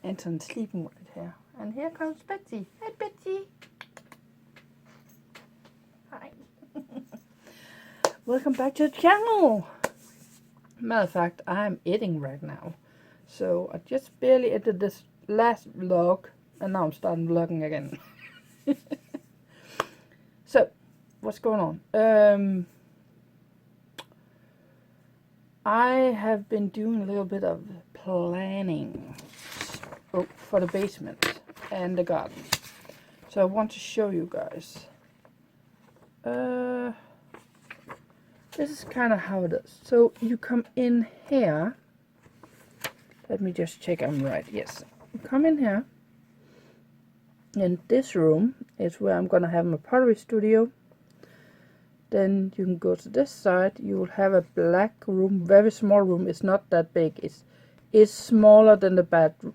Anton sleeping right here. And here comes Betsy. Hi, Betsy. Hi. Welcome back to the channel. Matter of fact, I'm eating right now. So I just barely edited this last vlog, and now I'm starting vlogging again. So, what's going on? I have been doing a little bit of planning for the basement and the garden. So I want to show you guys. This is kind of how it is. So you come in here. Let me just check I'm right. Yes. You come in here. And this room is where I'm going to have my pottery studio. Then you can go to this side. You will have a black room. Very small room. It's not that big. It's smaller than the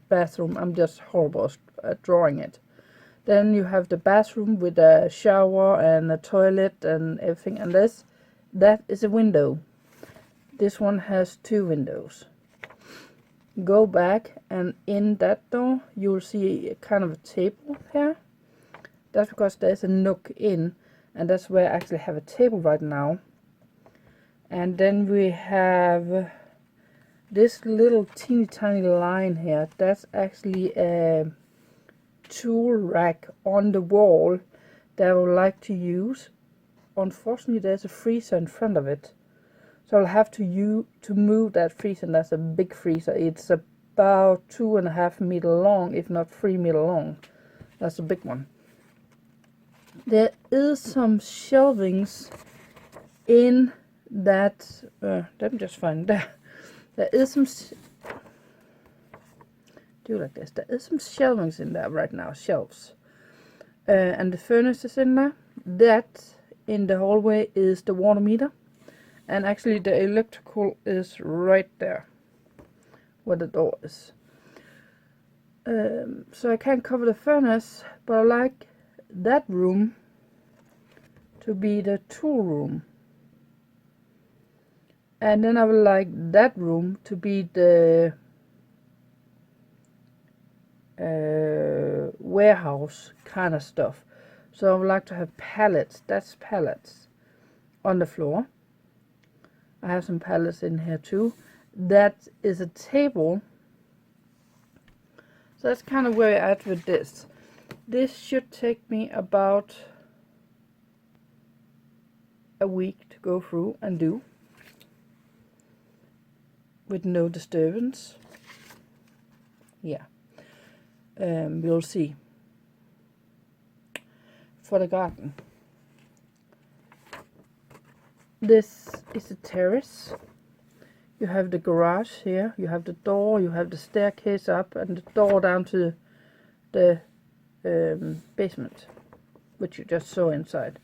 bathroom. I'm just horrible at drawing it. Then you have the bathroom with a shower and a toilet and everything. And that is a window. This one has 2 windows. Go back, and in that door you'll see a kind of a table here. That's because there's a nook in, and that's where I actually have a table right now. And then we have this little teeny tiny line here. That's actually a tool rack on the wall that I would like to use. Unfortunately, there's a freezer in front of it, so I'll have to move that freezer. And that's a big freezer. It's about 2.5 meters long, if not 3 meters long. That's a big one. There is some shelvings in that. Let me just find that. There is some. Do like this. There is some shelvings in there right now. Shelves. And the furnace is in there. That in the hallway is the water meter. And actually the electrical is right there, where the door is. So I can't cover the furnace, but I like that room to be the tool room. And then I would like that room to be the warehouse kind of stuff. So I would like to have pallets. That's pallets on the floor. I have some pallets in here too. That is a table. So that's kind of where we're at with this. This should take me about a week to go through and do, with no disturbance. Yeah. We'll see. For the garden, this is a terrace. You have the garage here, you have the door, you have the staircase up, and the door down to the basement, which you just saw inside.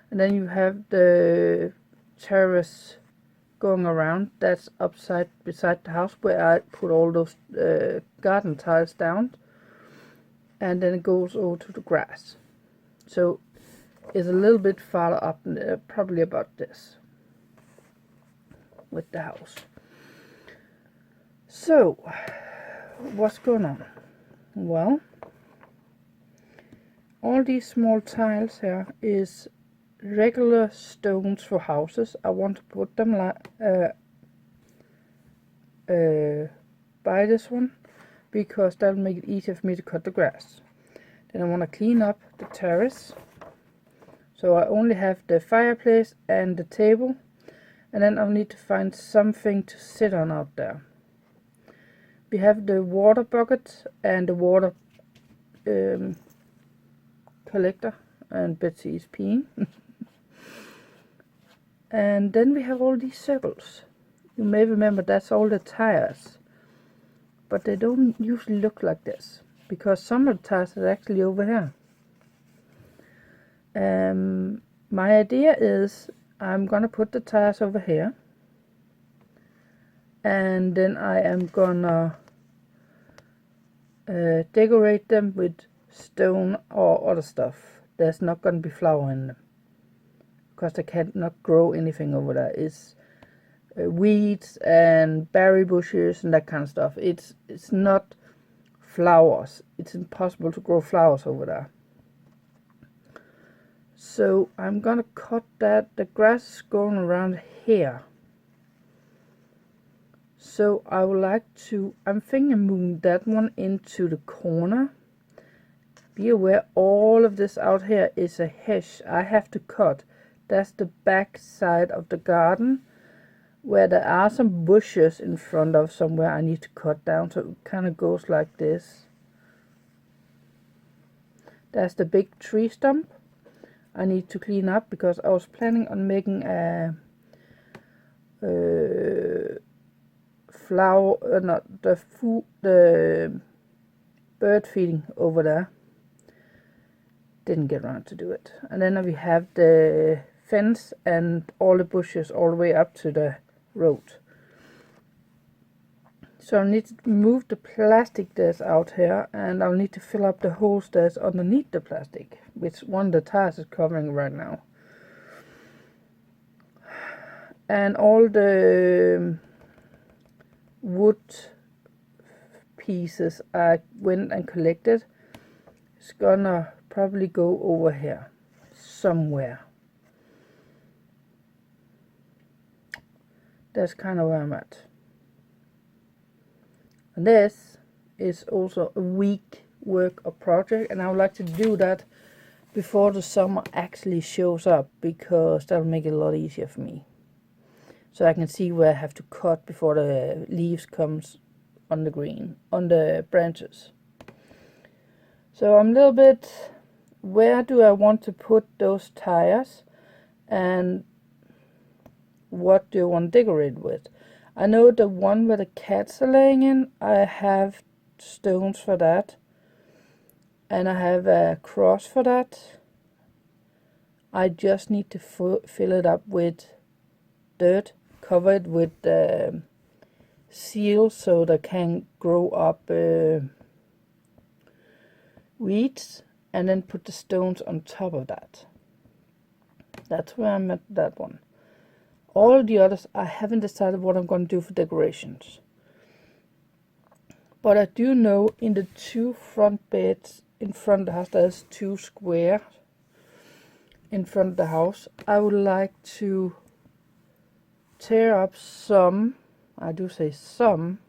And then you have the terrace going around. That's beside the house, where I put all those garden tiles down. And then it goes over to the grass. So it's a little bit farther up, probably about this, with the house. So, what's going on? Well, all these small tiles here is regular stones for houses. I want to put them by this one, because that'll make it easier for me to cut the grass. Then I want to clean up the terrace. So I only have the fireplace and the table. And then I'll need to find something to sit on out there. We have the water bucket and the water collector. And Betsy is peeing. And then we have all these circles. You may remember that's all the tires. But they don't usually look like this, because some of the tires are actually over here. My idea is I'm gonna put the tires over here, and then I am gonna decorate them with stone or other stuff. There's not gonna be flower in them, because I cannot grow anything over there. It's weeds and berry bushes and that kind of stuff. It's not flowers. It's impossible to grow flowers over there. So I'm gonna cut that. The grass is going around here. So I would like to, I'm thinking of moving that one into the corner. Be aware, all of this out here is a hedge I have to cut. That's the back side of the garden, where there are some bushes in front of somewhere I need to cut down. So it kind of goes like this. That's the big tree stump I need to clean up, because I was planning on making a flower, not the food, the bird feeding over there. Didn't get around to do it. And then we have the fence and all the bushes all the way up to the road. So I need to remove the plastic that's out here, and I'll need to fill up the holes that's underneath the plastic, which one of the tires is covering right now. And all the wood pieces I went and collected is gonna probably go over here somewhere. That's kind of where I'm at. And this is also a week work of project, and I would like to do that before the summer actually shows up, because that'll make it a lot easier for me. So I can see where I have to cut before the leaves comes on the green, on the branches. So I'm a little bit, where do I want to put those tires, and what do I want to decorate with? I know the one where the cats are laying in, I have stones for that, and I have a cross for that. I just need to fill it up with dirt, cover it with seal so they can grow up weeds, and then put the stones on top of that. That's where I'm at, that one. All the others, I haven't decided what I'm going to do for decorations. But I do know in the two front beds in front of the house, there's two squares in front of the house. I would like to tear up some, I do say some,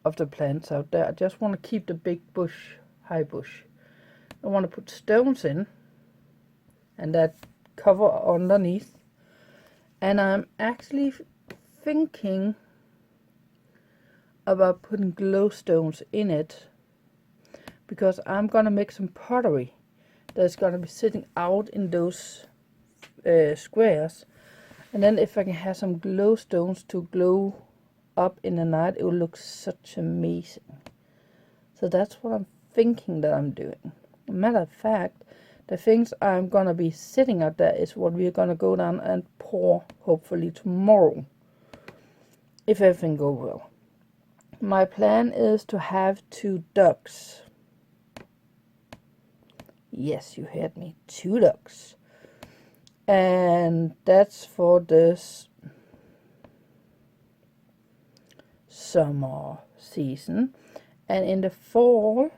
of the plants out there. I just want to keep the big bush, high bush. I want to put stones in, and that cover underneath. And I'm actually thinking about putting glow stones in it, because I'm gonna make some pottery that's gonna be sitting out in those squares. And then if I can have some glow stones to glow up in the night, it will look such amazing. So that's what I'm thinking that I'm doing. Matter of fact, the things I'm gonna be sitting out there is what we're gonna go down and pour hopefully tomorrow, if everything goes well. My plan is to have 2 ducks. Yes, you heard me, 2 ducks. And that's for this summer season. And in the fall,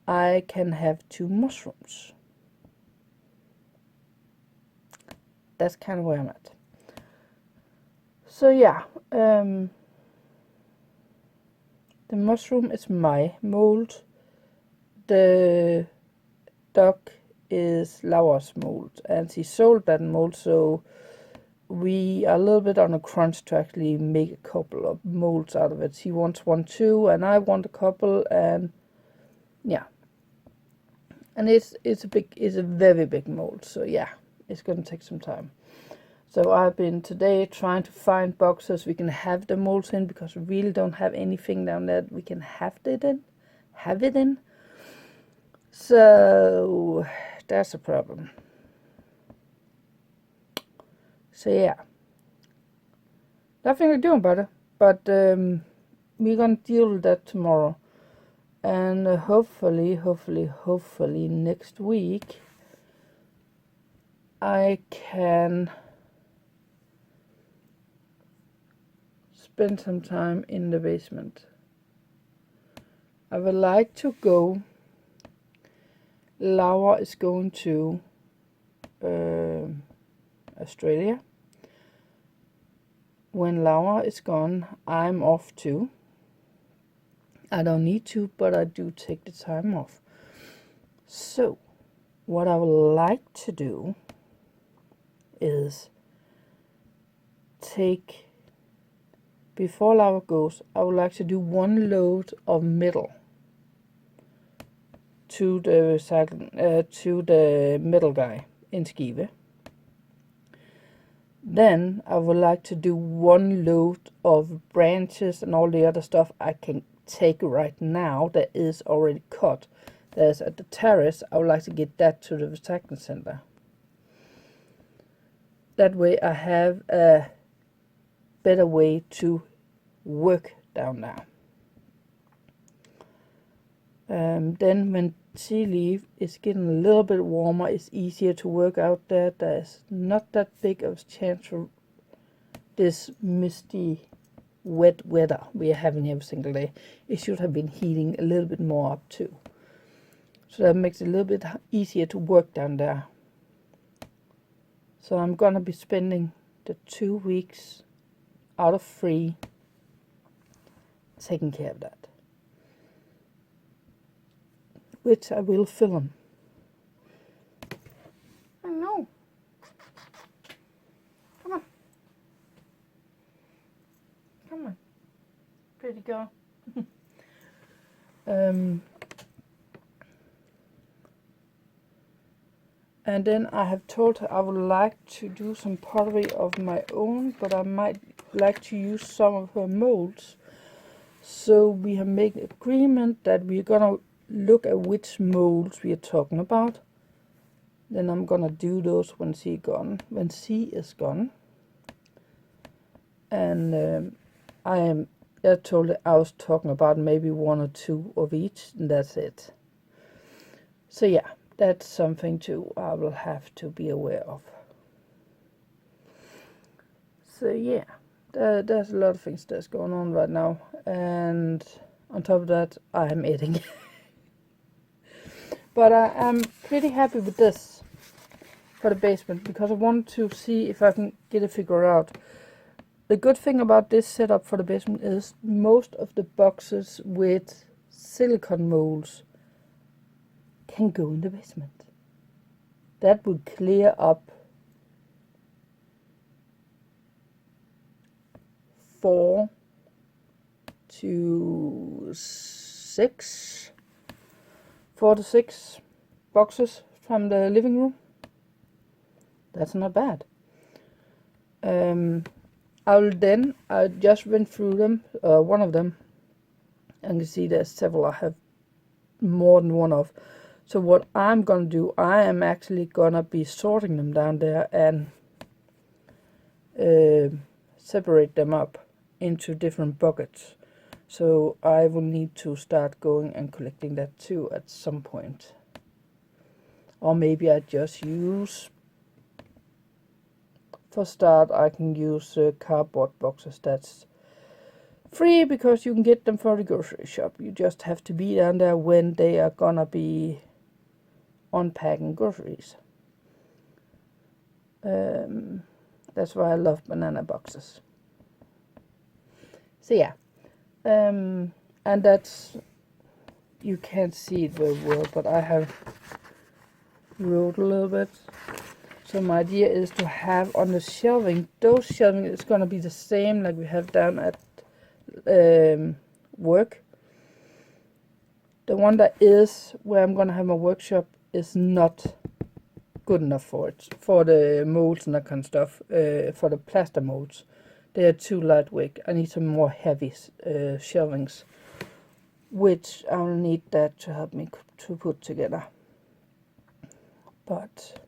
I can have 2 mushrooms. That's kind of where I'm at. So yeah, the mushroom is my mold. The duck is Laura's mold, and she sold that mold, so we are a little bit on a crunch to actually make a couple of molds out of it. She wants one too, and I want a couple, and yeah. And it's a very big mold, so yeah, it's gonna take some time. So I've been today trying to find boxes we can have the molds in, because we really don't have anything down there we can have it in. So that's a problem. So yeah, nothing to do about it, but we're gonna deal with that tomorrow. And hopefully next week I can spend some time in the basement. I would like to go. Laura is going to Australia. When Laura is gone, I'm off too. I don't need to, but I do take the time off. So, what I would like to do is take, before Laura goes, I would like to do 1 load of metal to the metal guy in Skive. Then I would like to do 1 load of branches and all the other stuff I can take right now that is already cut. There's at the terrace. I would like to get that to the recycling center. That way I have a better way to work down there. Then when tea leaf is getting a little bit warmer, it's easier to work out there. There's not that big of a chance for this misty, wet weather we are having every single day. It should have been heating a little bit more up too. So that makes it a little bit easier to work down there. So I'm gonna be spending the 2 weeks out of 3 taking care of that. Which I will film. I know. Come on. Come on. Pretty girl. And then I have told her I would like to do some pottery of my own, but I might like to use some of her molds. So we have made an agreement that we're gonna look at which molds we are talking about. Then I'm gonna do those when she is gone. And I told her I was talking about maybe 1 or 2 of each, and that's it. So yeah, that's something too I will have to be aware of. So yeah, there's a lot of things that's going on right now, and on top of that I am eating. But I am pretty happy with this for the basement, because I want to see if I can get it figured out. The good thing about this setup for the basement is most of the boxes with silicone molds can go in the basement. That would clear up 4 to 6 boxes from the living room. That's not bad. I just went through them, one of them, and you see there's several I have more than one of. So what I'm gonna do, I am actually gonna be sorting them down there and separate them up into different buckets. So I will need to start going and collecting that too at some point. Or maybe I just use, for start, I can use cardboard boxes. That's free because you can get them for the grocery shop. You just have to be down there when they are gonna be unpacking groceries. That's why I love banana boxes. So yeah. And that's, you can't see it very well, but I have wrote a little bit. So my idea is to have on the shelving, those shelving is going to be the same like we have down at work. The one that is where I'm going to have my workshop is not good enough for it, for the molds and that kind of stuff, for the plaster molds. They are too lightweight. I need some more heavy shelvings, which I'll need that to help me to put together. But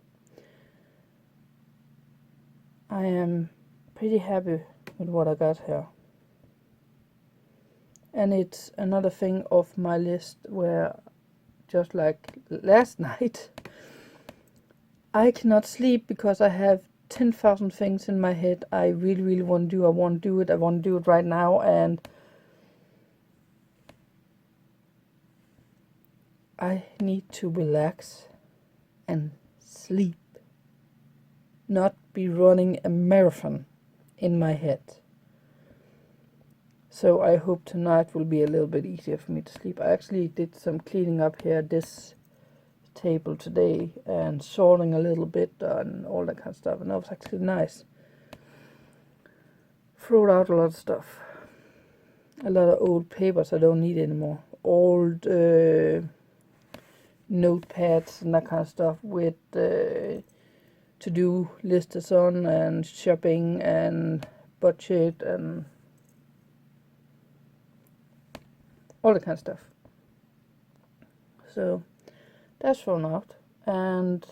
I am pretty happy with what I got here. And it's another thing off my list where, just like last night, I cannot sleep because I have 10,000 things in my head I really want to do. I want to do it right now, and I need to relax and sleep, not be running a marathon in my head. So I hope tonight will be a little bit easier for me to sleep. I actually did some cleaning up here this table today and sorting a little bit and all that kind of stuff, and that was actually nice. Throw out a lot of stuff. A lot of old papers I don't need anymore. Old notepads and that kind of stuff with to-do lists on and shopping and budget and all that kind of stuff. So that's thrown out, and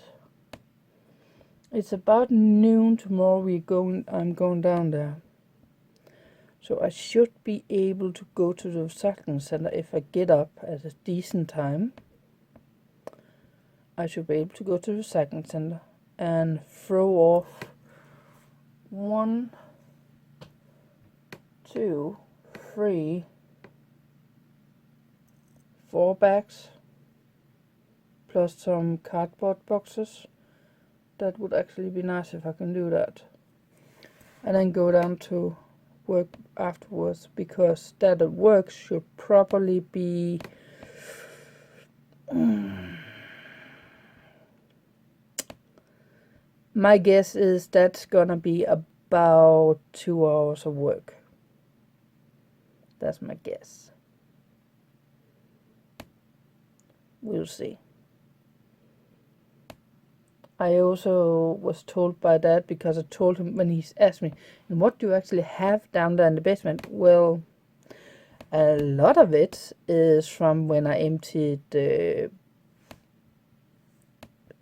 it's about noon tomorrow. I'm going down there, so I should be able to go to the recycling center if I get up at a decent time. I should be able to go to the recycling center and throw off 1, 2, 3, 4 bags plus some cardboard boxes. That would actually be nice if I can do that. And then go down to work afterwards, because that at work should probably be my guess is that's gonna be about 2 hours of work. That's my guess. We'll see. I also was told by Dad, because I told him when he asked me, and what do you actually have down there in the basement? Well, a lot of it is from when I emptied the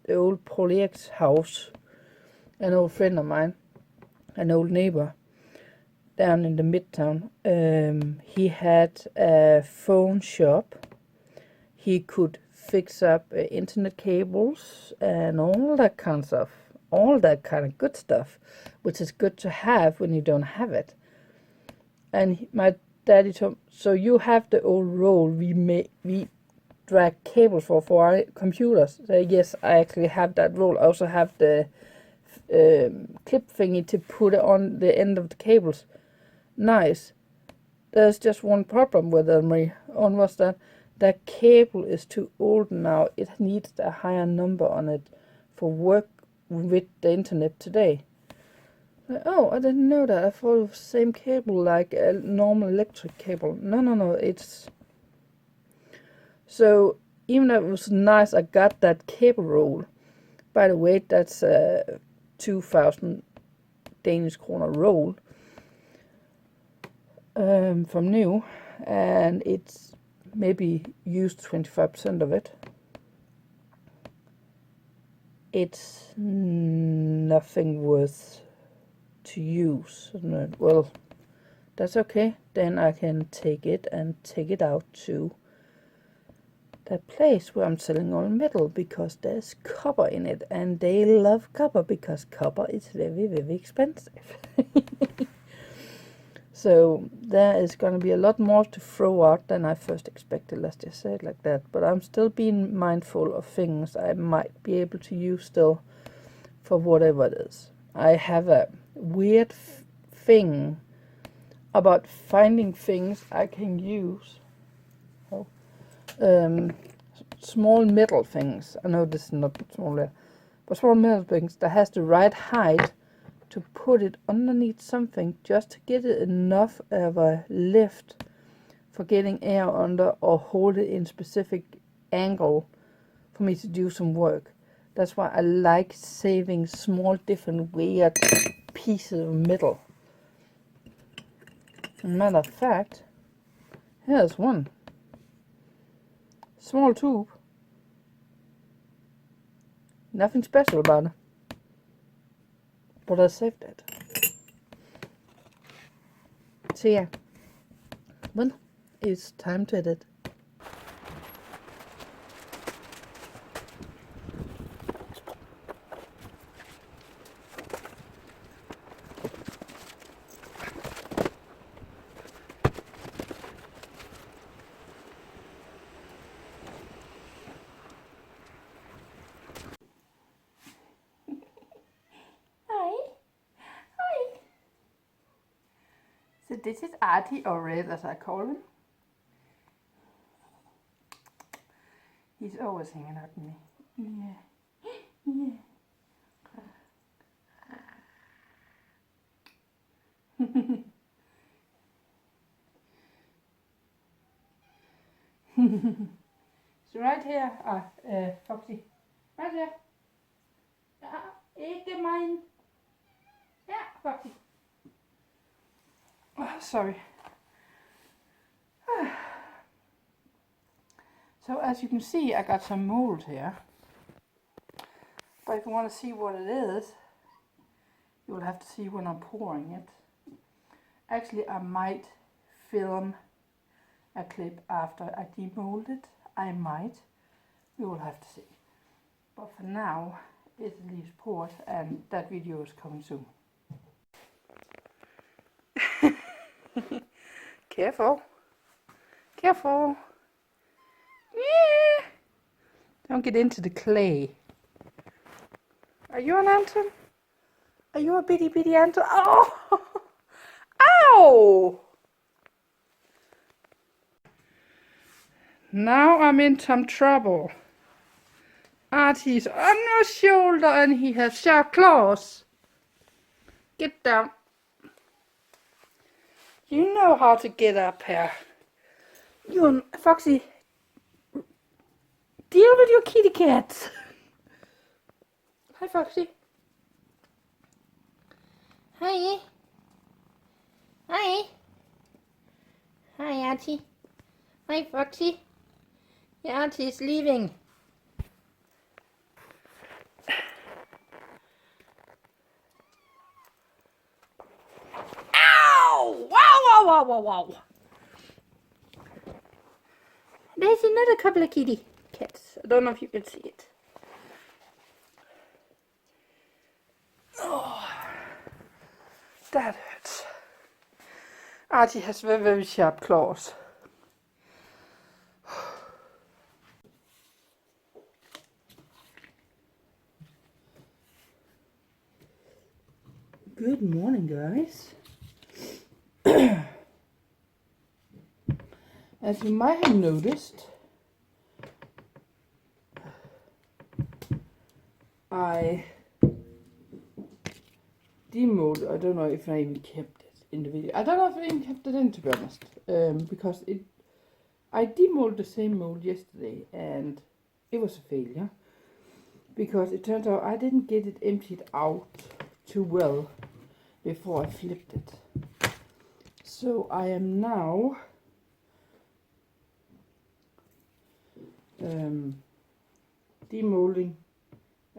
old Paulier's house. An old friend of mine, an old neighbor down in the midtown. He had a phone shop. He could fix up internet cables and all that kind of stuff, all that kind of good stuff, which is good to have when you don't have it. And my daddy told me, so you have the old roll we drag cables for our computers. So yes, I actually have that roll. I also have the clip thingy to put it on the end of the cables. Nice. There's just one problem with it, Marie. On what's that? That cable is too old now. It needs a higher number on it for work with the internet today. Like, oh, I didn't know that. I thought it was the same cable like a normal electric cable. No. It's so even though it was nice, I got that cable roll. By the way, that's a 2,000 Danish kroner roll from new, and it's maybe used 25% of it. It's nothing worth to use. Well, that's okay. Then I can take it out to that place where I'm selling all metal, because there's copper in it, and they love copper because copper is very, very expensive. So there is going to be a lot more to throw out than I first expected, let's just say it like that. But I'm still being mindful of things I might be able to use still for whatever it is. I have a weird thing about finding things I can use. Small metal things. I know this is not small, but small metal things that has the right height to put it underneath something, just to get it enough of a lift for getting air under, or hold it in specific angle for me to do some work. That's why I like saving small different weird pieces of metal. Matter of fact, here's one. Small tube. Nothing special about it. But I saved it. So yeah. Well, it's time to edit. this is Artie, or Red as I call him. He's always hanging out with me. Yeah. So right here, Foxy. Right here. Ikke mine. Yeah, Foxy. Oh, sorry. So as you can see, I got some mold here. But if you want to see what it is, you will have to see when I'm pouring it. Actually, I might film a clip after I demold it. I might. We will have to see. But for now, it leaves poured, and that video is coming soon. Careful. Careful. Yeah. Don't get into the clay. Are you an anton? Are you a bitty bitty anton? Oh! Ow! Now I'm in some trouble. Artie's on your shoulder and he has sharp claws. Get down. You know how to get up here. You and Foxy, deal with your kitty cats. Hi, Foxy. Hi. Hi. Hi, Artie. Hi, Foxy. Your auntie is leaving. Ow! Wow, wow, wow, wow, wow. There's another couple of kitty cats. I don't know if you can see it. Oh, that hurts. Artie has very, very sharp claws. Good morning, guys. As you might have noticed, I demolded. I don't know if I even kept it in the video. I don't know if I even kept it in, to be honest, because I demolded the same mold yesterday and it was a failure because it turns out I didn't get it emptied out too well before I flipped it. So I am now demolding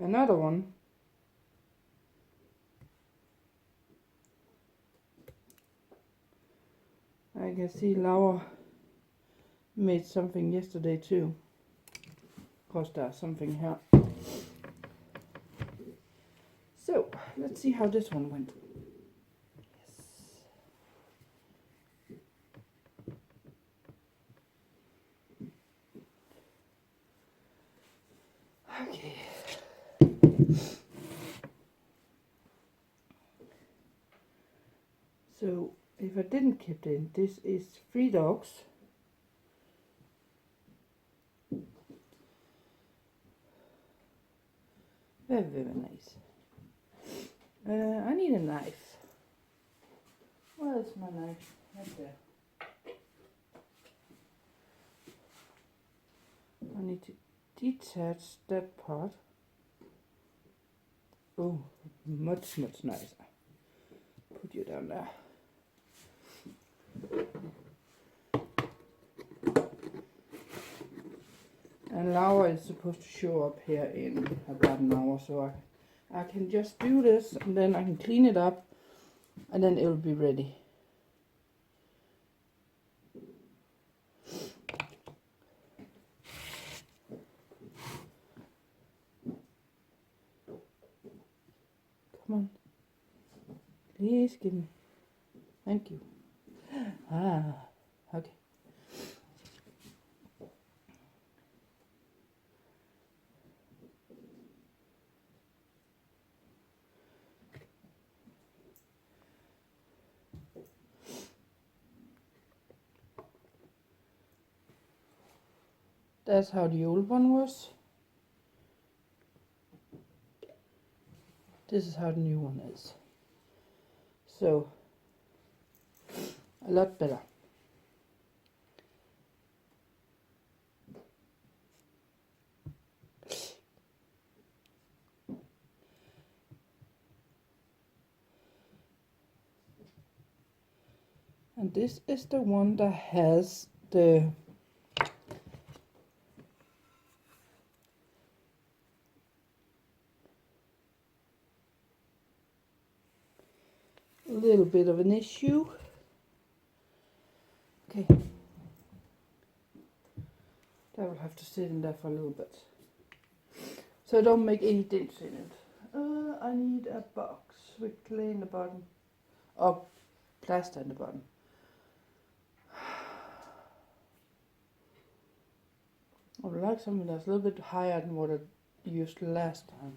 another one. I can see Laura made something yesterday too. Of course, there's something here. So let's see how this one went. Okay. So if I didn't keep it in, this is 3 dogs. Very, very nice. I need a knife. Where is my knife? Right there. I need to detach that part. Oh, much, much nicer. Put you down there. And Laura is supposed to show up here in about an hour, so I can just do this and then I can clean it up and then it'll be ready. Come on. Please give me. Thank you. Ah, okay. That's how the old one was. This is how the new one is. So, a lot better. And this is the one that has the little bit of an issue. Okay. That will have to sit in there for a little bit. So don't make any dents in it. I need a box with clay in the bottom. Or plaster in the bottom. I would like something that's a little bit higher than what I used last time.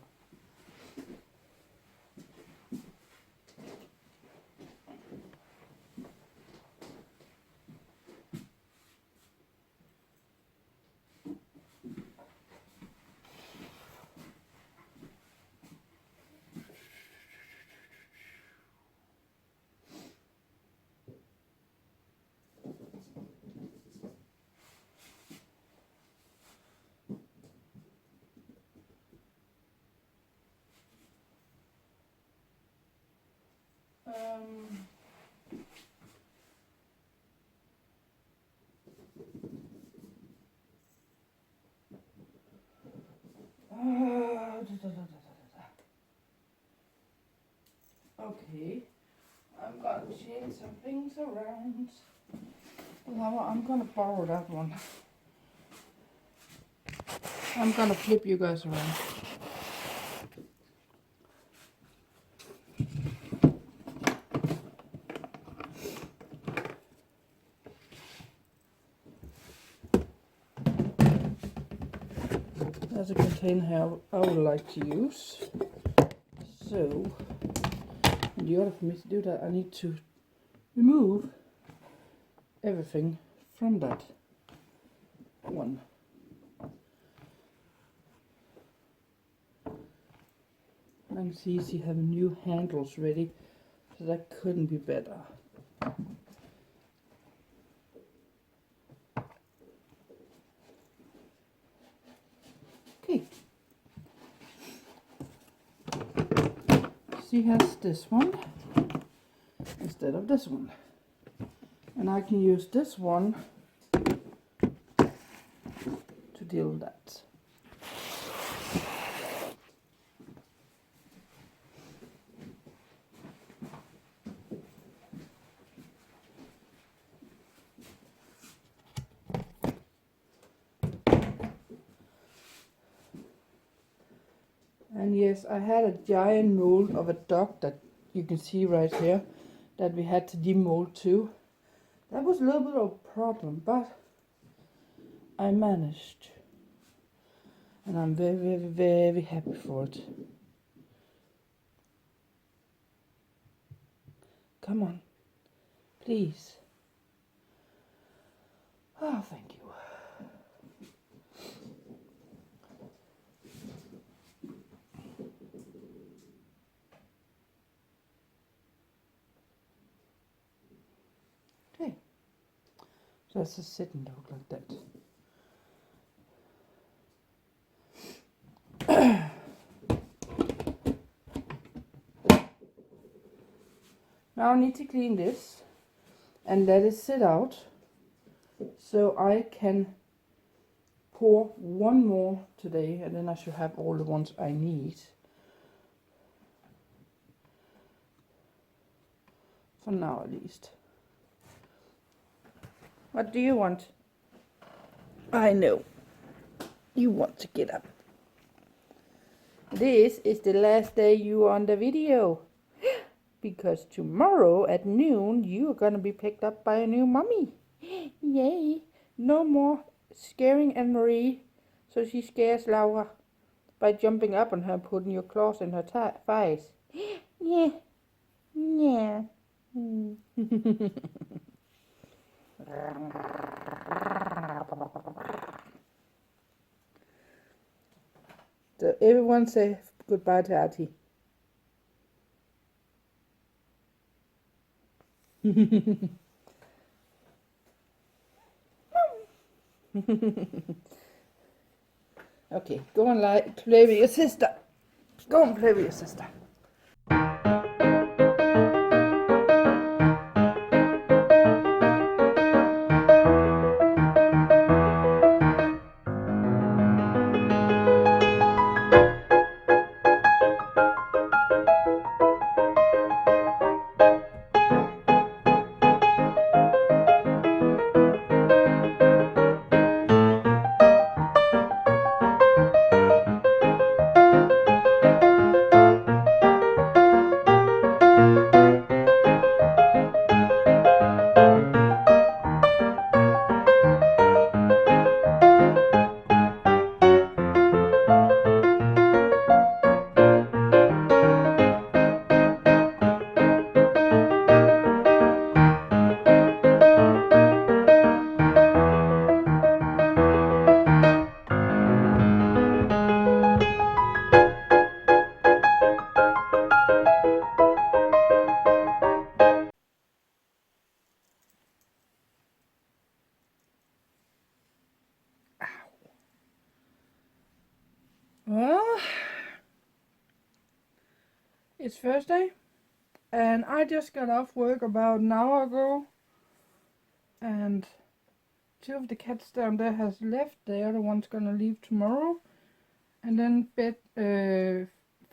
Okay, I'm gonna change some things around. Well, I'm gonna borrow that one. I'm gonna flip you guys around. There's a container I would like to use. So, in order for me to do that, I need to remove everything from that one. And see, you have new handles ready, so that couldn't be better. Okay. She has this one instead of this one. And I can use this one to deal with that. And yes, I had a giant mold of a dog that you can see right here that we had to demold too. That was a little bit of a problem, but I managed. And I'm very, very, very happy for it. Come on, please. Oh, thank you. Okay. So that's just sitting dog like that. Now I need to clean this and let it sit out so I can pour one more today, and then I should have all the ones I need. For now at least. What do you want? I know. You want to get up. This is the last day you are on the video. Because tomorrow at noon you are gonna be picked up by a new mommy. Yay! No more scaring Anne-Marie so she scares Laura by jumping up on her and putting your claws in her thighs. Yeah. Yeah. So everyone say goodbye to Artie. Okay, go and play with your sister. Go and play with your sister. Well, it's Thursday, and I just got off work about an hour ago, and 2 of the cats down there has left. The other one's gonna leave tomorrow, and then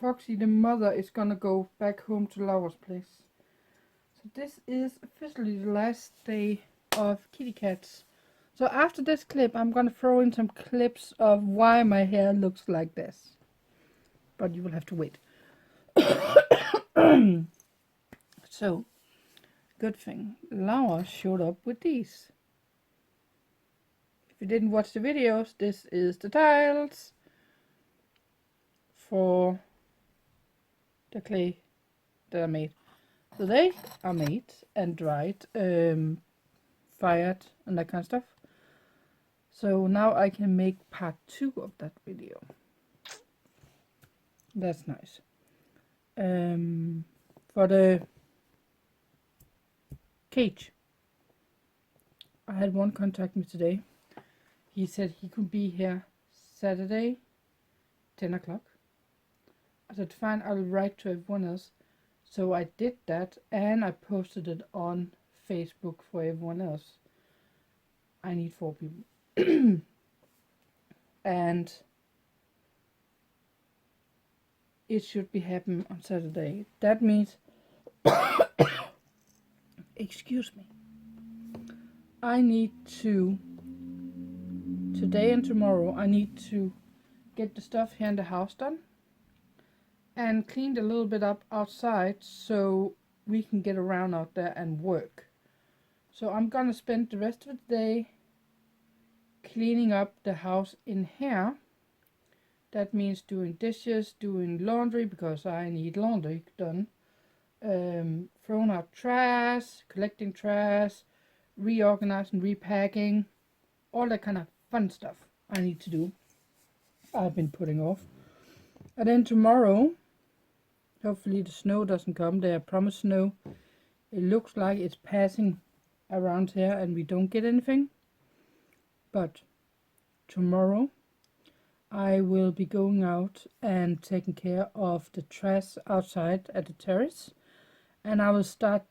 Foxy, the mother, is gonna go back home to Laura's place. So this is officially the last day of kitty cats. So after this clip, I'm gonna throw in some clips of why my hair looks like this. But you will have to wait. So, good thing Laura showed up with these. If you didn't watch the videos, this is the tiles for the clay that I made. So they are made and dried, fired and that kind of stuff. So now I can make part 2 of that video. That's nice. For the cage, I had one contact me today. He said he could be here Saturday, 10 o'clock. I said, fine, I'll write to everyone else. So I did that, and I posted it on Facebook for everyone else. I need 4 people. And it should be happening on Saturday. That means, excuse me, I need to, today and tomorrow, I need to get the stuff here in the house done and cleaned a little bit up outside so we can get around out there and work. So I'm gonna spend the rest of the day cleaning up the house in here. That means doing dishes, doing laundry, because I need laundry done, throwing out trash, collecting trash, reorganizing, repacking, all that kind of fun stuff I need to do. I've been putting off. And then tomorrow, hopefully the snow doesn't come. They have promised snow. It looks like it's passing around here and we don't get anything. But tomorrow I will be going out and taking care of the trash outside at the terrace. And I will start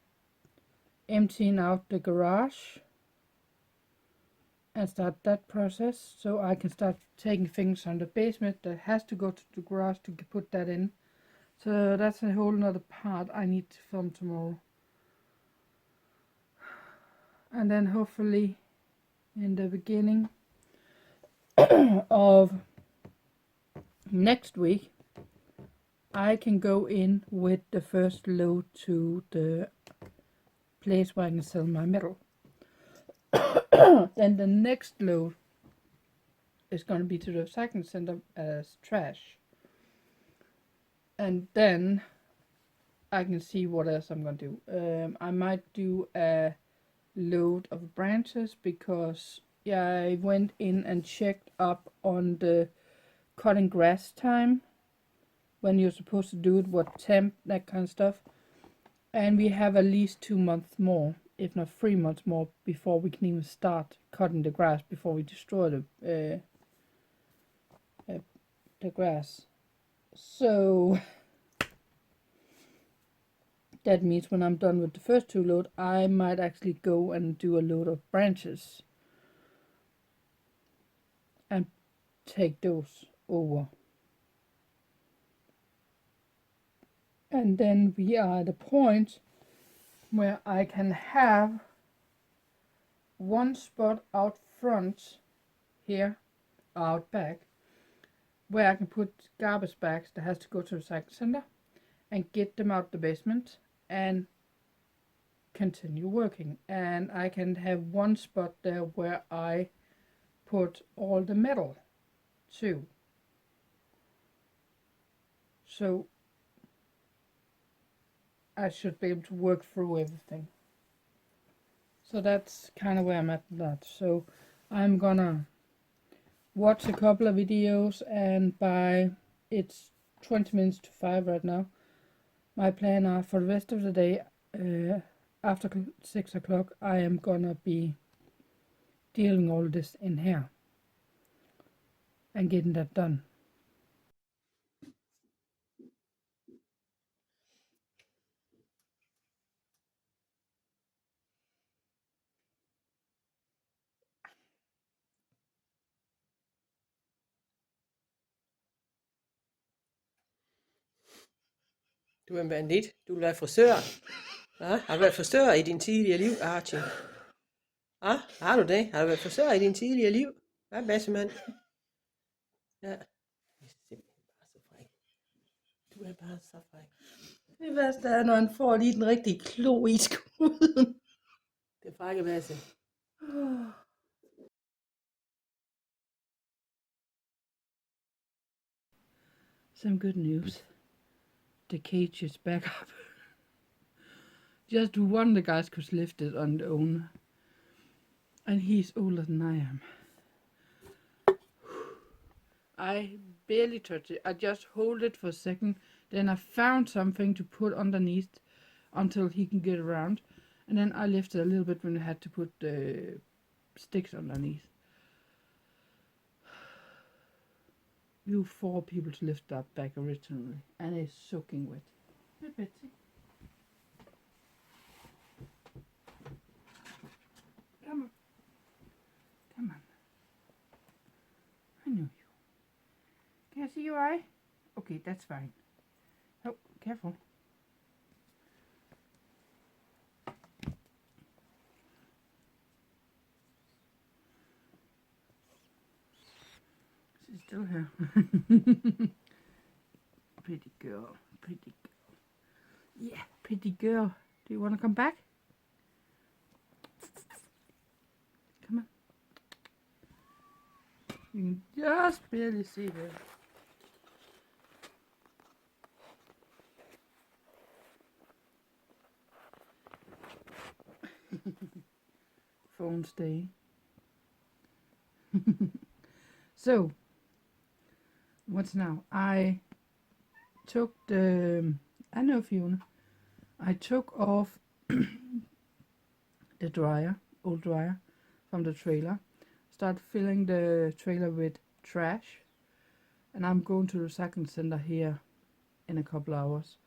emptying out the garage and start that process, so I can start taking things from the basement that has to go to the garage to put that in. So that's a whole nother part I need to film tomorrow. And then hopefully in the beginning of next week I can go in with the first load to the place where I can sell my metal. Then the next load is going to be to the recycling center as trash. And then I can see what else I'm going to do. I might do a load of branches because I went in and checked up on the cutting grass time, when you're supposed to do it, what temp, that kind of stuff. And we have at least 2 months more, if not 3 months more, before we can even start cutting the grass, before we destroy the grass. So that means when I'm done with the first 2 loads, I might actually go and do a load of branches and take those over. And then we are at a point where I can have one spot out front here, out back, where I can put garbage bags that has to go to the recycling center and get them out the basement and continue working. And I can have one spot there where I put all the metal too. So I should be able to work through everything. So that's kind of where I'm at with that. So I'm gonna watch a couple of videos, and by it's 20 minutes to 5 right now. My plan are for the rest of the day, after 6 o'clock, I am gonna be dealing all this in here and getting that done. Du er en bandit. Du vil være frisør. Ja, har du været frisør i din tidligere liv, Archie? Ja, har du det? Har du været frisør i din tidligere liv? Hvad, Bassemand? Ja. Du er bare så fræk. Det værste er, når han får lige den rigtige klo i skuden. Det er frække, Basse. Some good news. The cage is back up. Just one of the guys could lift it on their own. And he's older than I am. I barely touch it. I just hold it for a second. Then I found something to put underneath until he can get around. And then I lifted a little bit when I had to put the sticks underneath. You 4 people to lift that back originally. And it's soaking wet. Hey, Betsy. Come on. Come on. I know you. Can I see your eye? Okay, that's fine. Oh, careful. She's still here. Pretty girl. Pretty girl. Yeah, pretty girl. Do you want to come back? Come on. You can just barely see her. Phone stay. So, what's now? I took the, I know Fiona, I took off the dryer, old dryer, from the trailer, start filling the trailer with trash, and I'm going to the recycling center here in a couple hours.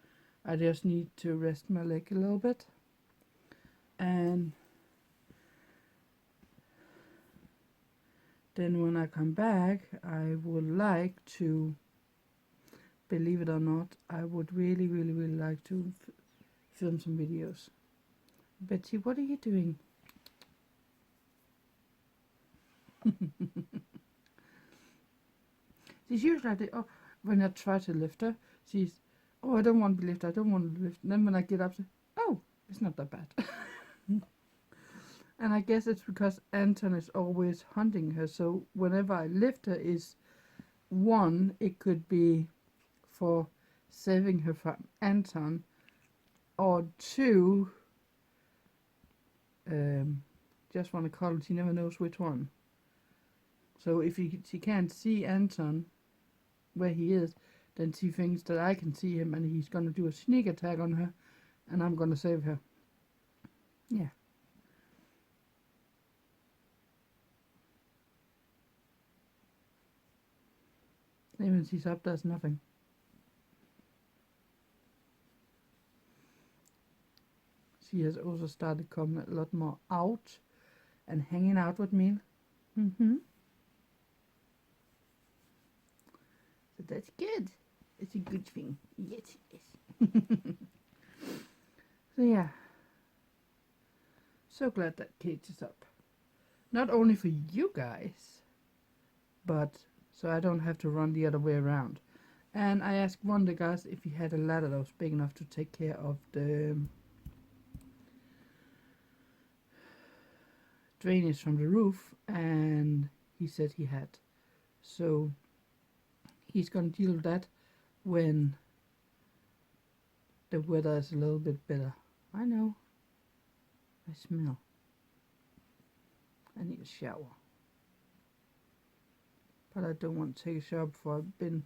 I just need to rest my leg a little bit, and then when I come back, I would like to, believe it or not, I would really like to film some videos. Betsy, what are you doing? She's usually like, oh, when I try to lift her, she's, oh, I don't want to be lifted, I don't want to lift. And then when I get up, she, oh, it's not that bad. And I guess it's because Anton is always hunting her, so whenever I lift her is, one, it could be for saving her from Anton, or two, just want to call it, she never knows which one. So if she can't see Anton, where he is, then she thinks that I can see him and he's gonna do a sneak attack on her and I'm gonna save her. Yeah. Even she's up, there's nothing. She has also started coming a lot more out and hanging out with me. So that's good. It's a good thing. Yes, it is. So yeah. So glad that cage is up. Not only for you guys, but so I don't have to run the other way around. And I asked one of the guys if he had a ladder that was big enough to take care of the drainage from the roof, and he said he had. So he's gonna deal with that when the weather is a little bit better. I know. I smell. I need a shower. But I don't want to take a shower before I've been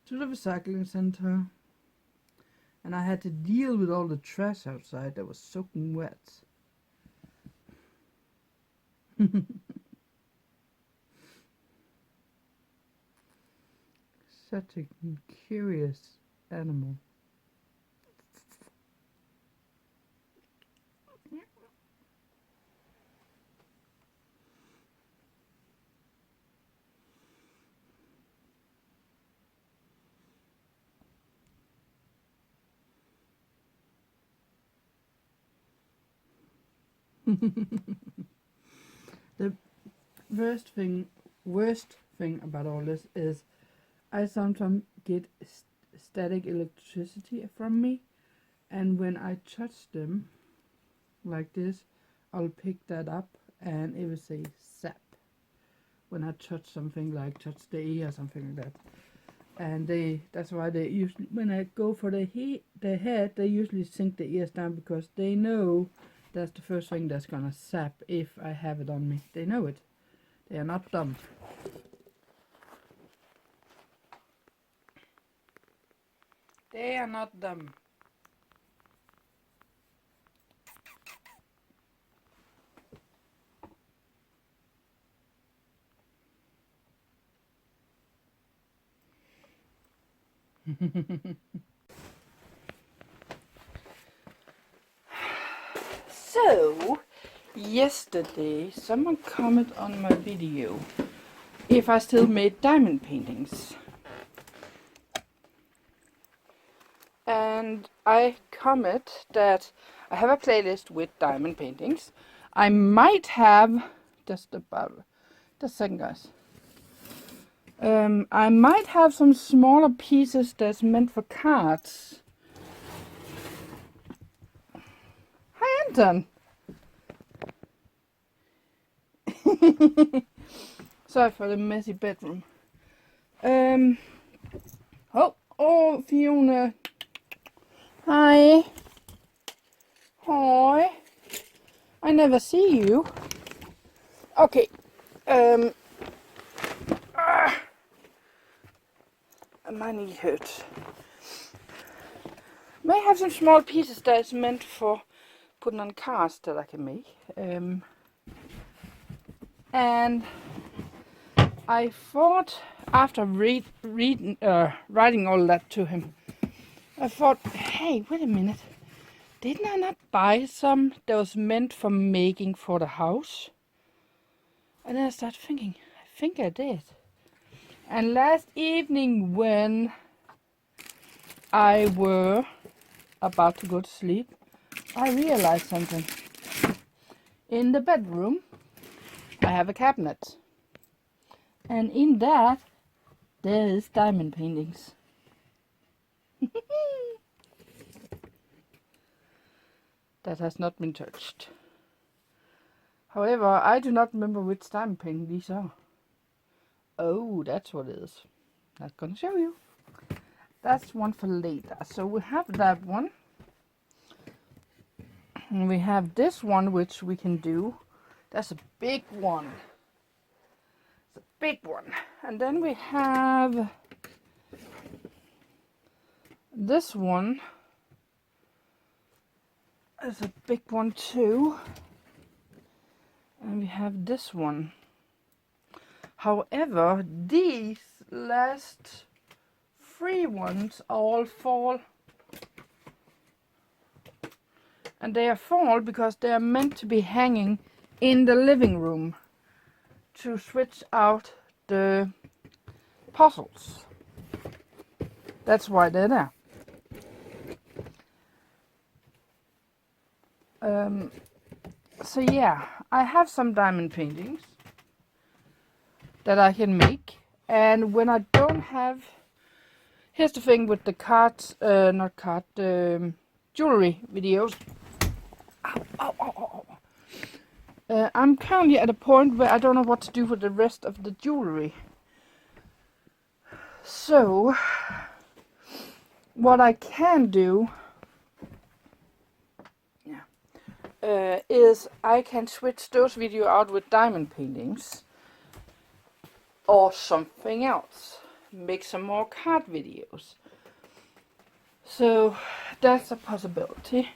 to the recycling center. And I had to deal with all the trash outside that was soaking wet. Such a curious animal. The worst thing about all this is I sometimes get static electricity from me, and when I touch them like this, I'll pick that up and it will say zap when I touch something, like touch the ear or something like that. And that's why they usually, when I go for the head, they usually sink the ears down, because they know that's the first thing that's gonna zap if I have it on me. They know it. They are not dumb. They are not dumb. So, yesterday someone commented on my video if I still made diamond paintings. And I comment that I have a playlist with diamond paintings. I might have, just a second guys. I might have some smaller pieces that's meant for cards. Hi Anton! Sorry for the messy bedroom. Oh, Fiona. Hi. Hi. I never see you. Okay. My knee hurts. May have some small pieces that's meant for putting on cards that I can make. And I thought, after writing all that to him, I thought, hey, wait a minute. Didn't I not buy some that was meant for making for the house? And then I started thinking, I think I did. And last evening when I were about to go to sleep, I realized something. In the bedroom, I have a cabinet. And in that, there is diamond paintings. That has not been touched. However, I do not remember which diamond painting these are. Oh, that's what it is. Not gonna show you. That's one for later. So we have that one. And we have this one, which we can do. That's a big one. It's a big one. And then we have this one is a big one too. And we have this one. However, these last 3 ones all fall. And they are fall because they are meant to be hanging in the living room to switch out the puzzles. That's why they're there. So yeah, I have some diamond paintings that I can make. And when I don't have... Here's the thing with the cards, jewelry videos. Ow, ow, ow, ow, ow. I'm currently at a point where I don't know what to do with the rest of the jewelry. So, what I can do is I can switch those videos out with diamond paintings or something else. Make some more card videos. So that's a possibility.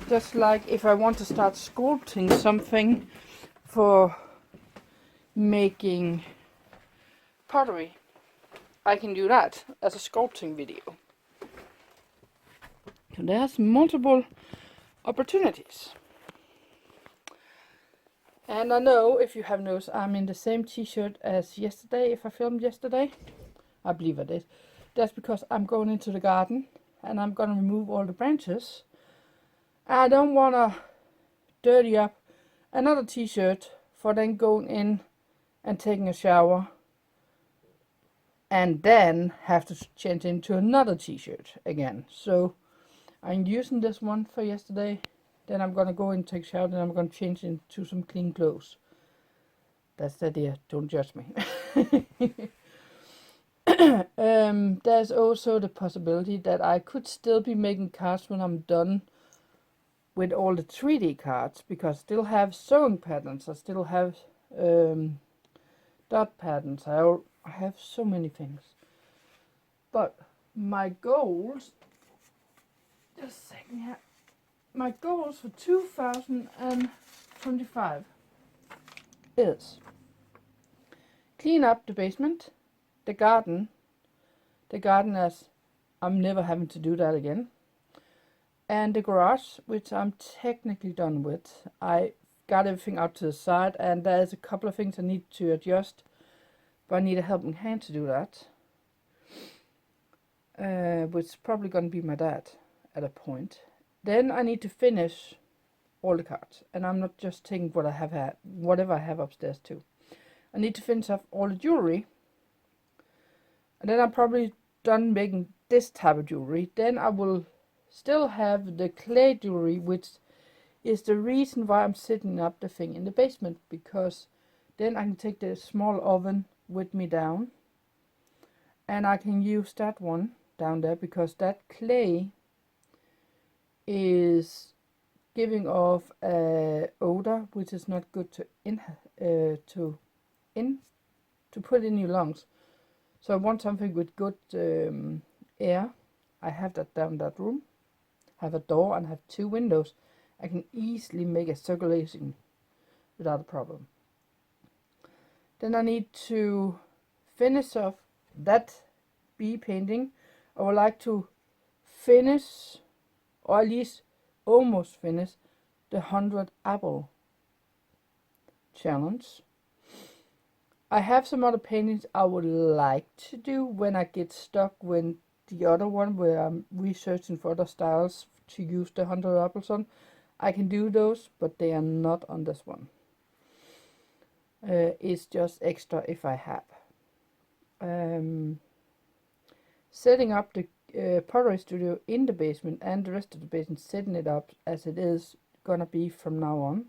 Just like if I want to start sculpting something for making pottery, I can do that as a sculpting video. So there's multiple opportunities. And I know, if you have noticed, I'm in the same t-shirt as yesterday. If I filmed yesterday, I believe I did. That's because I'm going into the garden and I'm going to remove all the branches. I don't want to dirty up another t-shirt for then going in and taking a shower and then have to change into another t-shirt again. So I'm using this one for yesterday. Then I'm going to go and take a shower, and I'm going to change into some clean clothes. That's the idea. Don't judge me. There's also the possibility that I could still be making cards when I'm done with all the 3D cards, because I still have sewing patterns. I still have dot patterns. I have so many things. But my goals... Just a second here. My goals for 2025 is clean up the basement, the garden as I'm never having to do that again, and the garage, which I'm technically done with. I got everything out to the side, and there's a couple of things I need to adjust, but I need a helping hand to do that, which is probably going to be my dad at a point. Then I need to finish all the cards, and I'm not just taking what I have had, whatever I have upstairs too. I need to finish off all the jewelry, and then I'm probably done making this type of jewelry. Then I will still have the clay jewelry, which is the reason why I'm setting up the thing in the basement, because then I can take the small oven with me down, and I can use that one down there, because that clay is giving off a odor which is not good to put in your lungs. So I want something with good air. I have that down that room. I have a door and have 2 windows. I can easily make a circulation without a problem. Then I need to finish off that bee painting. I would like to finish, or at least almost finish, the 100 apple challenge. I have some other paintings I would like to do when I get stuck with the other one, where I'm researching for other styles to use the 100 apples on. I can do those, but they are not on this one. It's just extra if I have. Setting up the pottery studio in the basement and the rest of the basement, setting it up as it is gonna be from now on.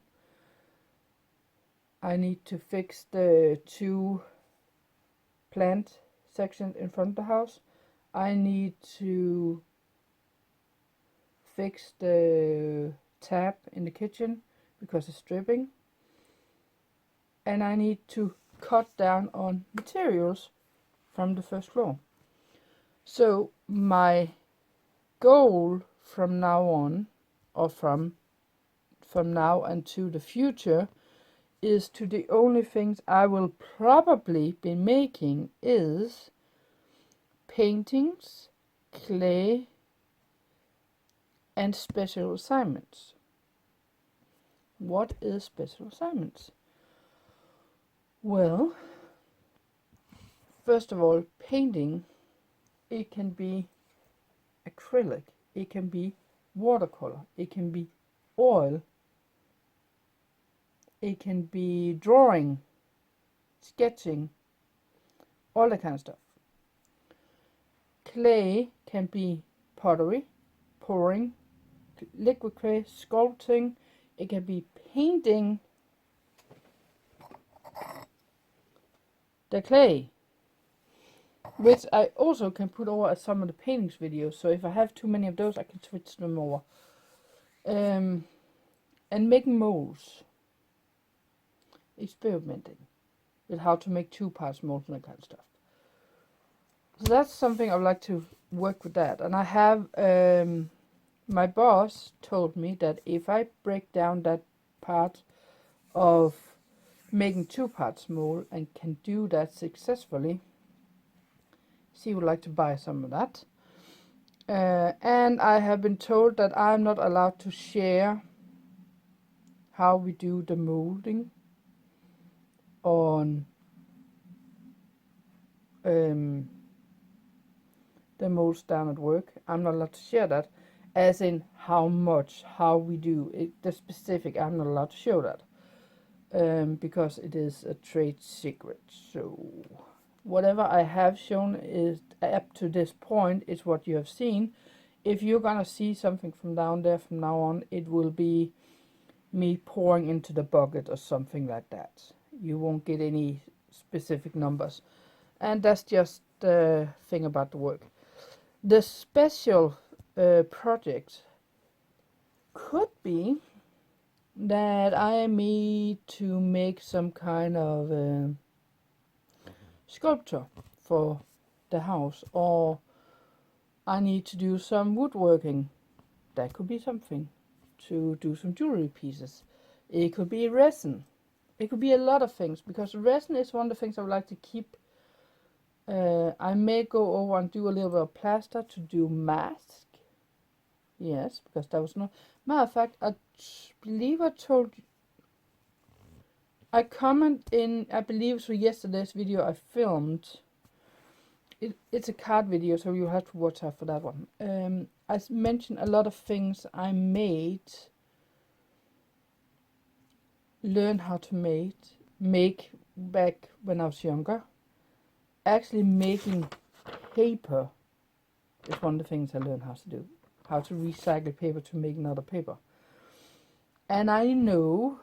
I need to fix the 2 plant sections in front of the house. I need to fix the tap in the kitchen because it's dripping, and I need to cut down on materials from the first floor. So my goal from now on, or from now and to the future, is to the only things I will probably be making is paintings, clay, and special assignments. What is special assignments? Well, first of all, painting, it can be acrylic, it can be watercolor, it can be oil, it can be drawing, sketching, all that kind of stuff. Clay can be pottery, pouring, liquid clay, sculpting, it can be painting the clay, which I also can put over as some of the paintings videos, so if I have too many of those I can switch them over. And making molds, experimenting with how to make 2-part molds and that kind of stuff. So that's something I would like to work with that. And I have, my boss told me that if I break down that part of making 2-part mold and can do that successfully, she would like to buy some of that. And I have been told that I'm not allowed to share how we do the molding on the molds down at work. I'm not allowed to share that, as in how much, how we do it, the specific. I'm not allowed to show that because it is a trade secret. So whatever I have shown is up to this point is what you have seen. If you're gonna see something from down there from now on, it will be me pouring into the bucket or something like that. You won't get any specific numbers, and that's just the thing about the work. The special project could be that I need to make some kind of sculpture for the house, or I need to do some woodworking. That could be something. To do some jewelry pieces. It could be resin. It could be a lot of things, because resin is one of the things I would like to keep. I may go over and do a little bit of plaster to do mask. Yes, because that was not. Matter of fact, I believe I told you. I comment in, I believe so, yesterday's video I filmed. It's a card video, so you have to watch out for that one. I mentioned a lot of things I made, learn how to make back when I was younger. Actually making paper is one of the things I learned how to do. How to recycle paper to make another paper. And I know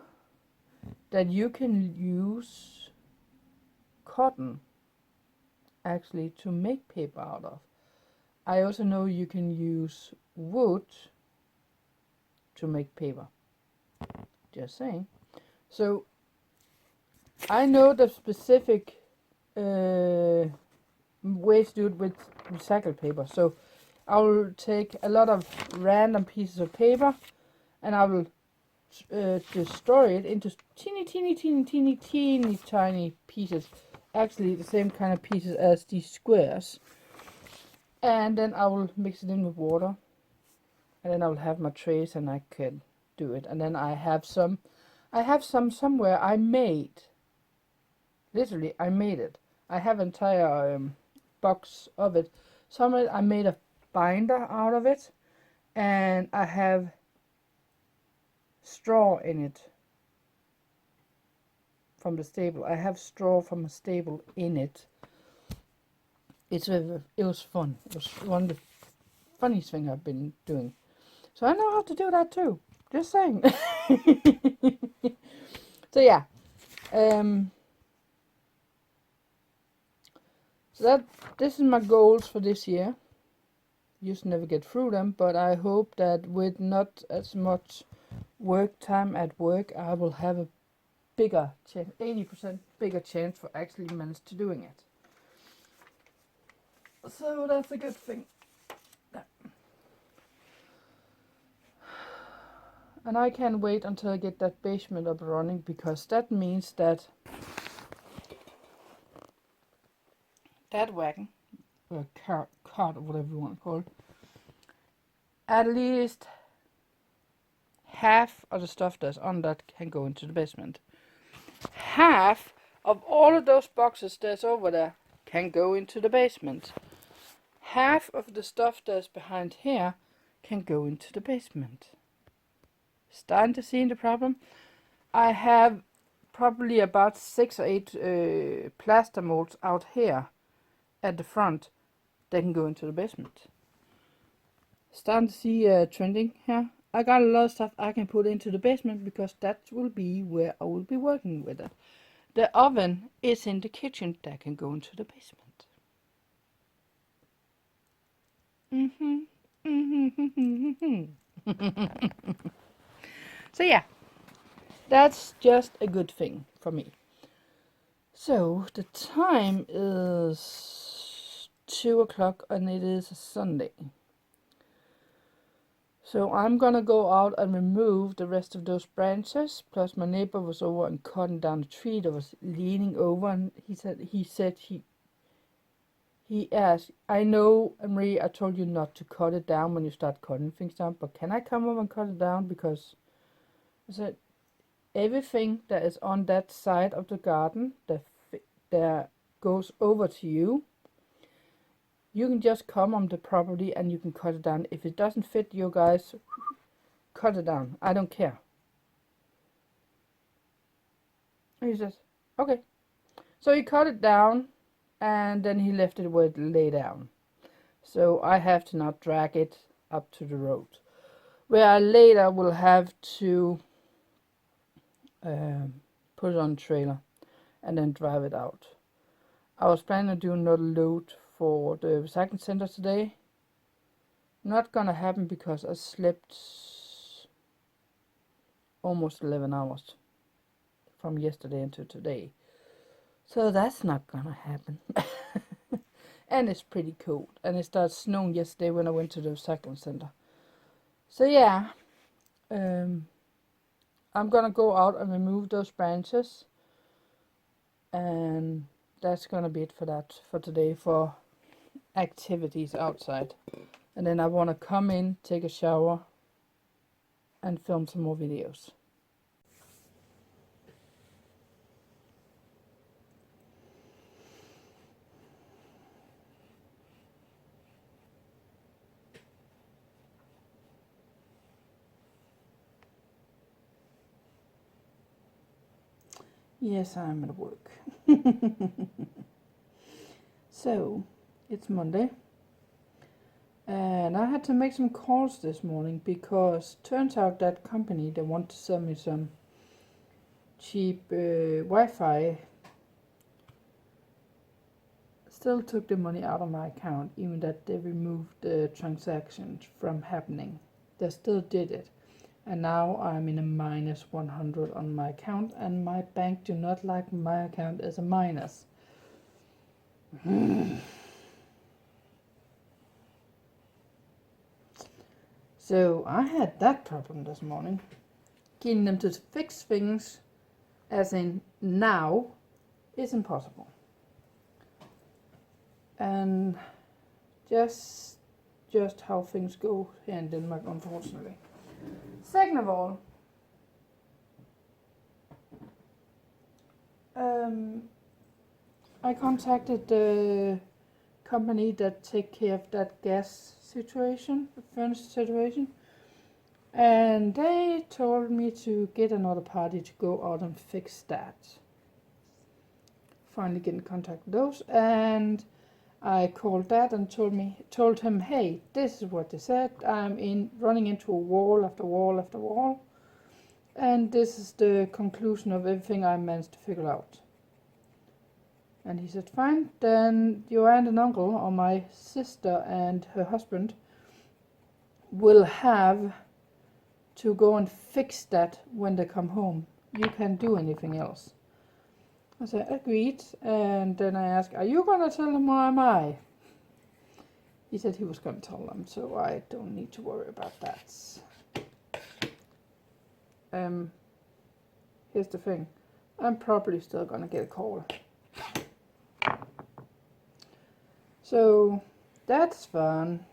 that you can use cotton actually to make paper out of. I also know you can use wood to make paper. Just saying. So I know the specific ways to do it with recycled paper. So I will take a lot of random pieces of paper and I will destroy it into teeny tiny pieces. Actually the same kind of pieces as these squares. And then I will mix it in with water. And then I will have my trays and I can do it. And then I have some somewhere I made. Literally, I made it. I have an entire box of it. Some of it I made a binder out of it. And I have straw in it. From the stable. I have straw from a stable in it. It was fun. It was one of the funniest things I've been doing. So I know how to do that too. Just saying. So yeah. So this is my goals for this year. Just never get through them, but I hope that with not as much work time at work, I will have a bigger chance, 80% bigger chance for actually manage to doing it. So that's a good thing. And I can't wait until I get that basement up and running, because that means that that wagon, or cart, or whatever you want to call it, at least half of the stuff that's on that can go into the basement. Half of all of those boxes that's over there can go into the basement. Half of the stuff that's behind here can go into the basement. Starting to see the problem? I have probably about 6 or 8 plaster molds out here at the front that can go into the basement. Starting to see trending here. I got a lot of stuff I can put into the basement, because that will be where I will be working with it. The oven is in the kitchen, that can go into the basement. So yeah, that's just a good thing for me. So the time is 2 o'clock and it is a Sunday. So I'm gonna go out and remove the rest of those branches. Plus my neighbor was over and cutting down a tree that was leaning over, and he asked, I know, Marie, I told you not to cut it down when you start cutting things down, but can I come over and cut it down? Because I said, everything that is on that side of the garden that goes over to you, you can just come on the property and you can cut it down. If it doesn't fit you guys, cut it down. I don't care. And he says, okay. So he cut it down, and then he left it where it lay down. So I have to not drag it up to the road, where I later will have to put it on a trailer and then drive it out. I was planning on doing another load for the recycling center today. Not gonna happen, because I slept almost 11 hours from yesterday into today. So that's not gonna happen. And it's pretty cold. And it started snowing yesterday when I went to the recycling center. So yeah, I'm gonna go out and remove those branches. And that's gonna be it for today, for activities outside. And then I wanna come in, take a shower, and film some more videos. Yes, I'm at work. So, it's Monday. And I had to make some calls this morning, because turns out that company, they want to sell me some cheap Wi-Fi, still took the money out of my account, even that they removed the transactions from happening. They still did it. And now I'm in a minus 100 on my account, and my bank do not like my account as a minus. So I had that problem this morning. Getting them to fix things, as in now, is impossible. And just how things go here in Denmark, unfortunately. Second of all, I contacted the company that take care of that gas situation, the furnace situation, and they told me to get another party to go out and fix that. Finally get in contact with those, and I called Dad and told him, hey, this is what they said. I'm running into a wall after wall after wall, and this is the conclusion of everything I managed to figure out. And he said, fine, then your aunt and uncle, or my sister and her husband, will have to go and fix that when they come home. You can't do anything else. I said, agreed. And then I asked, are you going to tell them or am I? He said he was going to tell them, so I don't need to worry about that. here's the thing. I'm probably still gonna get a call. So that's fun.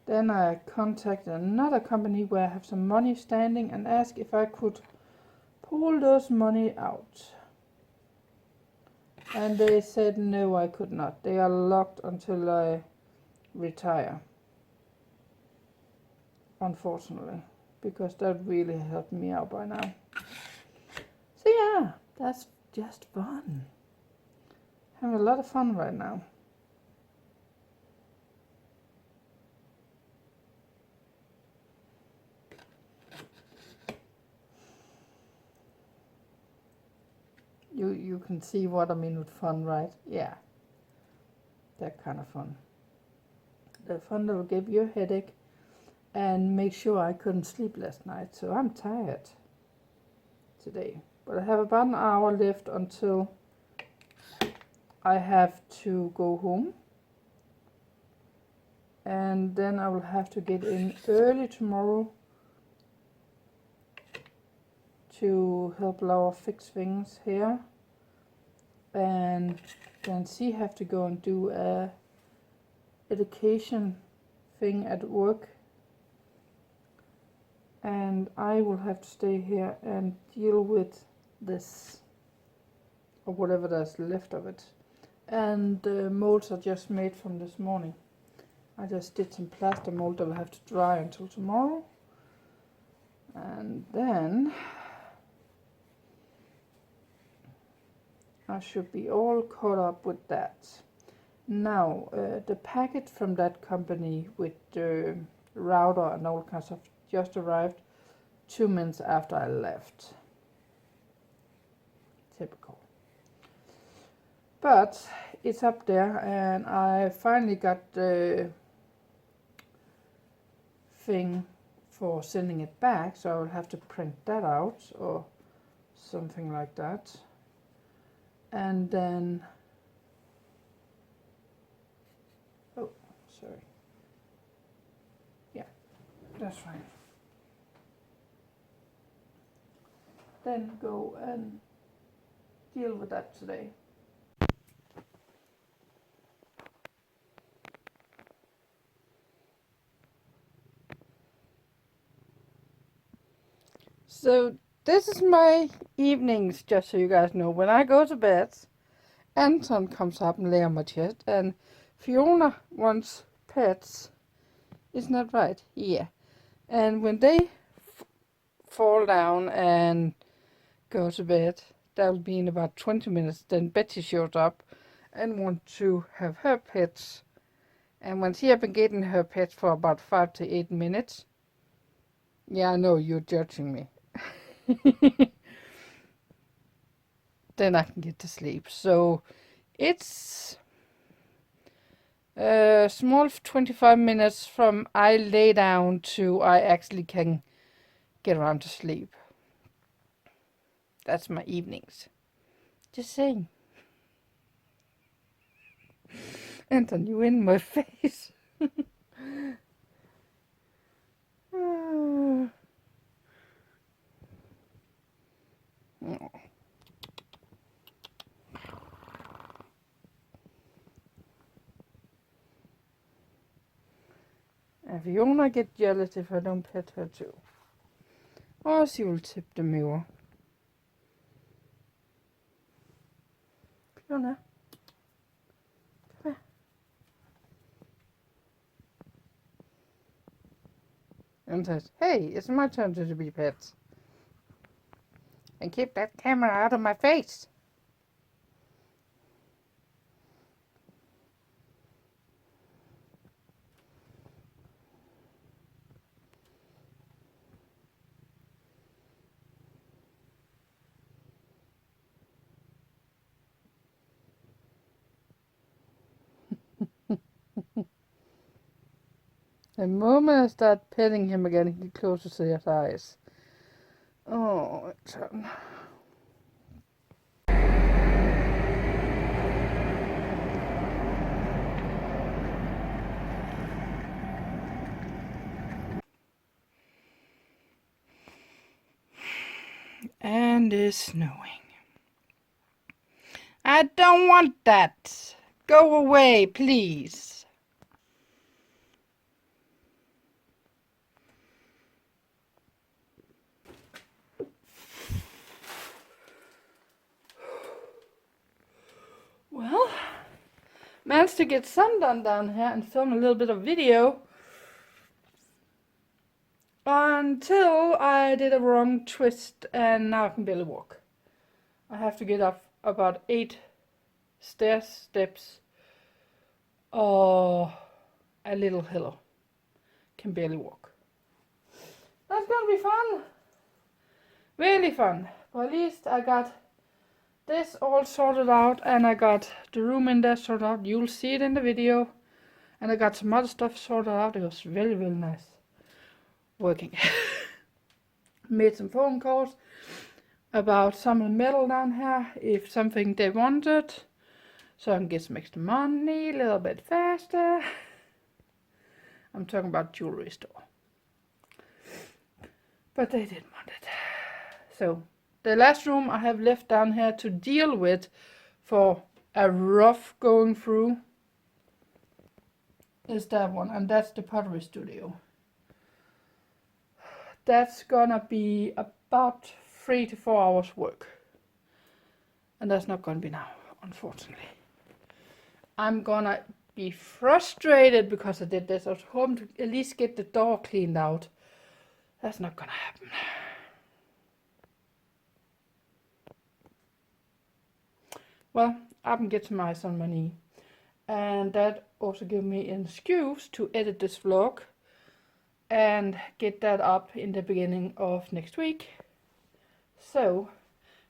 Then I contacted another company where I have some money standing and asked if I could pull those money out. And they said no, I could not. They are locked until I retire. Unfortunately, because that really helped me out by now. So yeah, that's just fun. Having a lot of fun right now. You can see what I mean with fun, right? Yeah, that kind of fun. The fun that will give you a headache and make sure I couldn't sleep last night. So I'm tired today. But I have about an hour left until I have to go home. And then I will have to get in early tomorrow to help Laura fix things here. And then she have to go and do a education thing at work. And I will have to stay here and deal with this, or whatever there's left of it. And the molds are just made from this morning. I just did some plaster mold that will have to dry until tomorrow. And then I should be all caught up with that. Now, the packet from that company with the router and all kinds of just arrived 2 minutes after I left. Typical. But it's up there, and I finally got the thing for sending it back, so I will have to print that out or something like that. And then, oh, sorry. Yeah, that's fine. Then go and deal with that today. So this is my evenings, just so you guys know. When I go to bed, Anton comes up and lay on my chest, and Fiona wants pets. Isn't that right? Yeah. And when they fall down and go to bed, that'll be in about 20 minutes. Then Betty shows up and wants to have her pets. And when she has been getting her pets for about 5 to 8 minutes, yeah, I know you're judging me. Then I can get to sleep. So it's a small 25 minutes from I lay down to I actually can get around to sleep. That's my evenings. Just saying. Anton, you in my face. Oh. And Fiona get jealous if I don't pet her too. Or she will tip the mirror. Fiona, come here. And says, hey, it's my turn to be pet. And keep that camera out of my face. The moment I start petting him again, he closes his eyes. Oh, Anton. and it's snowing. I don't want that. Go away, please. Well, managed to get some done down here and film a little bit of video until I did a wrong twist and now I can barely walk. I have to get up about 8 steps or a little hill. Can barely walk. That's gonna be fun. Really fun. But at least I got this all sorted out and I got the room in there sorted out. You'll see it in the video. And I got some other stuff sorted out. It was really, really nice working. Made some phone calls about some of the metal down here. If something they wanted. So I can get some extra money a little bit faster. I'm talking about jewelry store. But they didn't want it. So the last room I have left down here to deal with for a rough going through is that one, and that's the pottery studio. That's gonna be about 3 to 4 hours work. And that's not gonna be now, unfortunately. I'm gonna be frustrated because I did this. I was hoping to at least get the door cleaned out. That's not gonna happen. Well, I can get some ice on my knee. And that also gives me an excuse to edit this vlog and get that up in the beginning of next week. So,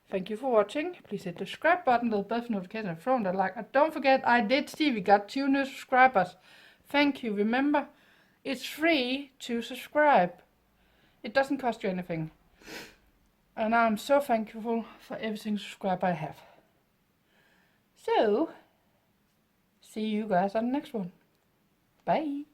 thank you for watching. Please hit the subscribe button, little bell notification, and throw that like. And don't forget, I did see we got 2 new subscribers. Thank you. Remember, it's free to subscribe. It doesn't cost you anything. And I'm so thankful for every single subscriber I have. So, see you guys on the next one. Bye.